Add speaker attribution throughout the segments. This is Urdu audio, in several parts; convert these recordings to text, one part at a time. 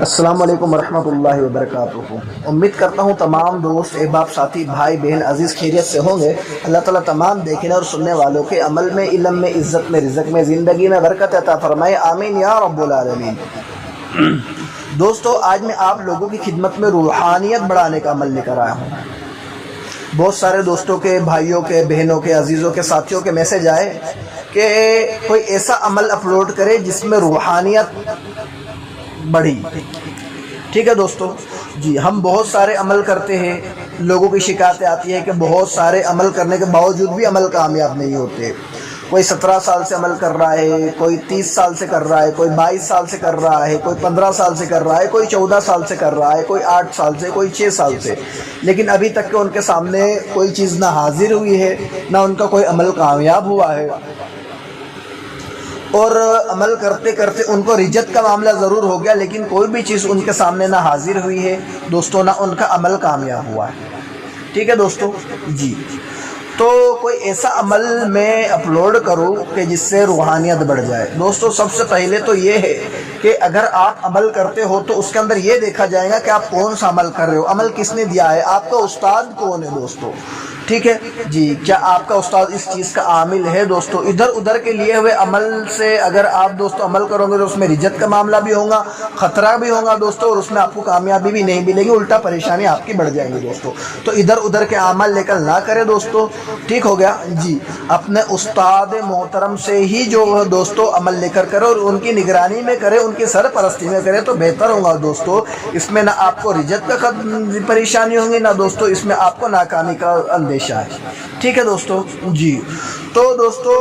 Speaker 1: السلام علیکم ورحمۃ اللہ وبرکاتہ۔ امید کرتا ہوں تمام دوست احباب ساتھی بھائی بہن عزیز خیریت سے ہوں گے۔ اللہ تعالیٰ تمام دیکھنے اور سننے والوں کے عمل میں، علم میں، عزت میں، رزق میں، زندگی میں برکت عطا فرمائے، آمین یا رب العالمین۔ دوستو، آج میں آپ لوگوں کی خدمت میں روحانیت بڑھانے کا عمل لے کر آیا ہوں۔ بہت سارے دوستوں کے، بھائیوں کے، بہنوں کے، عزیزوں کے، ساتھیوں کے میسج آئے کہ کوئی ایسا عمل اپلوڈ کرے جس میں روحانیت بڑھی۔ ٹھیک ہے دوستو، جی ہم بہت سارے عمل کرتے ہیں، لوگوں کی شکایتیں آتی ہے کہ بہت سارے عمل کرنے کے باوجود بھی عمل کامیاب نہیں ہوتے۔ کوئی 17 سال سے عمل کر رہا ہے، کوئی 30 سال سے کر رہا ہے، کوئی 22 سال سے کر رہا ہے، کوئی 15 سال سے کر رہا ہے، کوئی 14 سال سے کر رہا ہے، کوئی 8 سال سے، کوئی 6 سال سے، لیکن ابھی تک کہ ان کے سامنے کوئی چیز نہ حاضر ہوئی ہے، نہ ان کا کوئی عمل کامیاب ہوا ہے، اور عمل کرتے کرتے ان کو رجت کا معاملہ ضرور ہو گیا، لیکن کوئی بھی چیز ان کے سامنے نہ حاضر ہوئی ہے دوستو، نہ ان کا عمل کامیاب ہوا ہے۔ ٹھیک ہے دوستو، جی تو کوئی ایسا عمل میں اپلوڈ کروں کہ جس سے روحانیت بڑھ جائے۔ دوستو، سب سے پہلے تو یہ ہے کہ اگر آپ عمل کرتے ہو تو اس کے اندر یہ دیکھا جائے گا کہ آپ کون سا عمل کر رہے ہو، عمل کس نے دیا ہے، آپ کا استاد کون ہے دوستو۔ ٹھیک ہے جی، کیا آپ کا استاد اس چیز کا عامل ہے دوستو؟ ادھر ادھر کے لیے ہوئے عمل سے اگر آپ دوستو عمل کرو گے تو اس میں رجت کا معاملہ بھی ہوگا، خطرہ بھی ہوگا دوستو، اور اس میں آپ کو کامیابی بھی نہیں ملے گی، الٹا پریشانی آپ کی بڑھ جائے گی دوستو۔ تو ادھر ادھر کے اعمال لے کر نہ کرے دوستو، ٹھیک ہو گیا جی۔ اپنے استاد محترم سے ہی جو دوستو عمل لے کر کرے اور ان کی نگرانی میں کرے، ان کی سرپرستی میں کرے تو بہتر ہوگا دوستو۔ اس میں نہ آپ کو رجت کا پریشانی ہوگی، نہ دوستو اس میں آپ کو ناکامی کا اندیشہ ہے۔ ٹھیک ہے دوستو، جی تو دوستو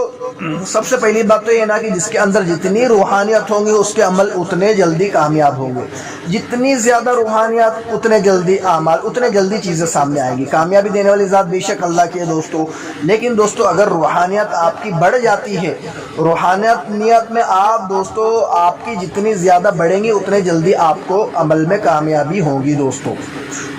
Speaker 1: سب سے پہلی بات تو یہ نا کہ جس کے اندر جتنی روحانیت ہوں گی اس کے عمل اتنے جلدی کامیاب ہوں گے، جتنی زیادہ روحانیت اتنے جلدی اعمال، اتنے جلدی چیزیں سامنے آئیں گی۔ کامیابی دینے والی ذات بے شک اللہ کی ہے دوستو، لیکن دوستو اگر روحانیت آپ کی بڑھ جاتی ہے، روحانیت نیت میں آپ دوستو آپ کی جتنی زیادہ بڑھیں گی اتنے جلدی آپ کو عمل میں کامیابی ہوگی دوستو۔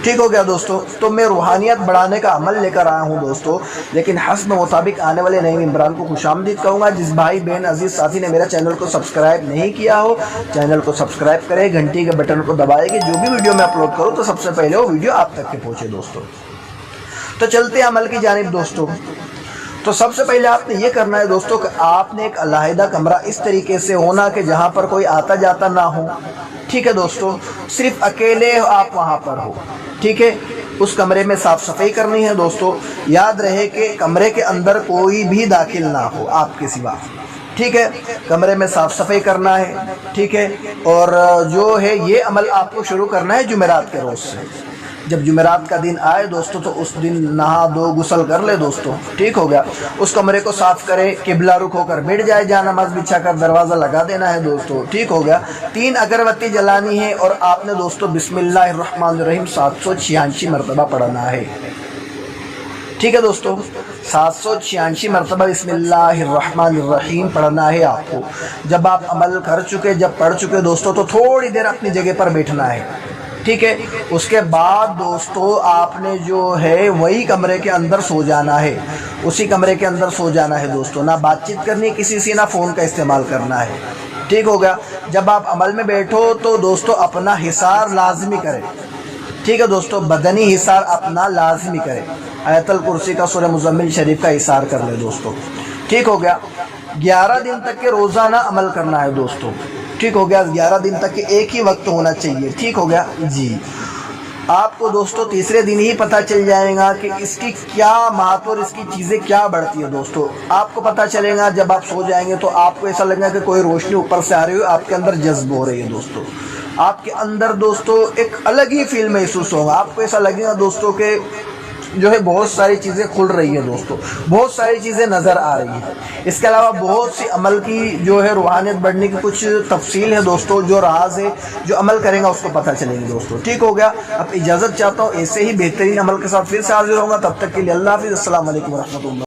Speaker 1: ٹھیک ہو گیا دوستو، تو میں روحانیت بڑھانے کا عمل لے کر آیا ہوں دوستو، لیکن حسب مطابق آنے والے نئے ممبران کو خوش آمدید کہوں گا۔ جس بھائی بہن عزیز ساتھی نے میرا چینل کو سبسکرائب نہیں کیا ہو، چینل کو سبسکرائب کرے، گھنٹی کے بٹن کو دبائے کہ جو بھی ویڈیو میں اپلوڈ کروں تو سب سے پہلے وہ ویڈیو آپ تک کے پہنچے دوستو۔ تو چلتے ہیں عمل کی جانب دوستو۔ تو سب سے پہلے آپ نے یہ کرنا ہے دوستو کہ آپ نے ایک علیحدہ کمرہ اس طریقے سے ہونا کہ جہاں پر کوئی آتا جاتا نہ ہو۔ ٹھیک ہے دوستو، صرف اکیلے آپ وہاں پر ہو۔ ٹھیک ہے، اس کمرے میں صاف صفائی کرنی ہے دوستو۔ یاد رہے کہ کمرے کے اندر کوئی بھی داخل نہ ہو آپ کے سوا۔ ٹھیک ہے، کمرے میں صاف صفائی کرنا ہے۔ ٹھیک ہے، اور جو ہے یہ عمل آپ کو شروع کرنا ہے جمعرات کے روز سے۔ جب جمعرات کا دن آئے دوستو تو اس دن نہا دو، غسل کر لے دوستو۔ ٹھیک ہو گیا، اس کمرے کو صاف کرے، قبلہ رخ ہو کر بیٹھ جائے، جہاں نماز بچھا کر دروازہ لگا دینا ہے دوستو۔ ٹھیک ہو گیا، 3 اگربتی جلانی ہے اور آپ نے دوستو بسم اللہ الرحمن الرحیم 786 مرتبہ پڑھنا ہے۔ ٹھیک ہے دوستو، 786 مرتبہ بسم اللہ الرحمن الرحیم پڑھنا ہے آپ کو۔ جب آپ عمل کر چکے، جب پڑھ چکے دوستو تو تھوڑی دیر اپنی جگہ پر بیٹھنا ہے۔ ٹھیک ہے، اس کے بعد دوستو آپ نے جو ہے وہی کمرے کے اندر سو جانا ہے، اسی کمرے کے اندر سو جانا ہے دوستو۔ نہ بات چیت کرنی کسی سے، نہ فون کا استعمال کرنا ہے۔ ٹھیک ہو گیا، جب آپ عمل میں بیٹھو تو دوستو اپنا حصار لازمی کرے۔ ٹھیک ہے دوستو، بدنی حصار اپنا لازمی کرے، آیت الکرسی کا، سورہ مزمل شریف کا حصار کر لے دوستو۔ ٹھیک ہو گیا، 11 دن تک کے روزانہ عمل کرنا ہے دوستو۔ ٹھیک ہو گیا، 11 دن تک کے ایک ہی وقت ہونا چاہیے۔ ٹھیک ہو گیا جی، آپ کو دوستو تیسرے دن ہی پتہ چل جائے گا کہ اس کی کیا مہات اور اس کی چیزیں کیا بڑھتی ہے دوستو۔ آپ کو پتہ چلے گا جب آپ سو جائیں گے تو آپ کو ایسا لگے گا کہ کوئی روشنی اوپر سے آ رہی ہو، آپ کے اندر جذب ہو رہی ہے دوستو۔ آپ کے اندر دوستو ایک الگ ہی فیل محسوس ہوگا، آپ کو ایسا لگے گا دوستو کہ جو ہے بہت ساری چیزیں کھل رہی ہیں دوستو، بہت ساری چیزیں نظر آ رہی ہیں۔ اس کے علاوہ بہت سی عمل کی جو ہے روحانیت بڑھنے کی کچھ تفصیل ہے دوستو، جو راز ہے، جو عمل کریں گا اس کو پتہ چلیں گے دوستو۔ ٹھیک ہو گیا، اب اجازت چاہتا ہوں، ایسے ہی بہترین عمل کے ساتھ پھر سے حاضر ہوں گا، تب تک کے لیے اللہ حافظ، السلام علیکم ورحمۃ اللہ۔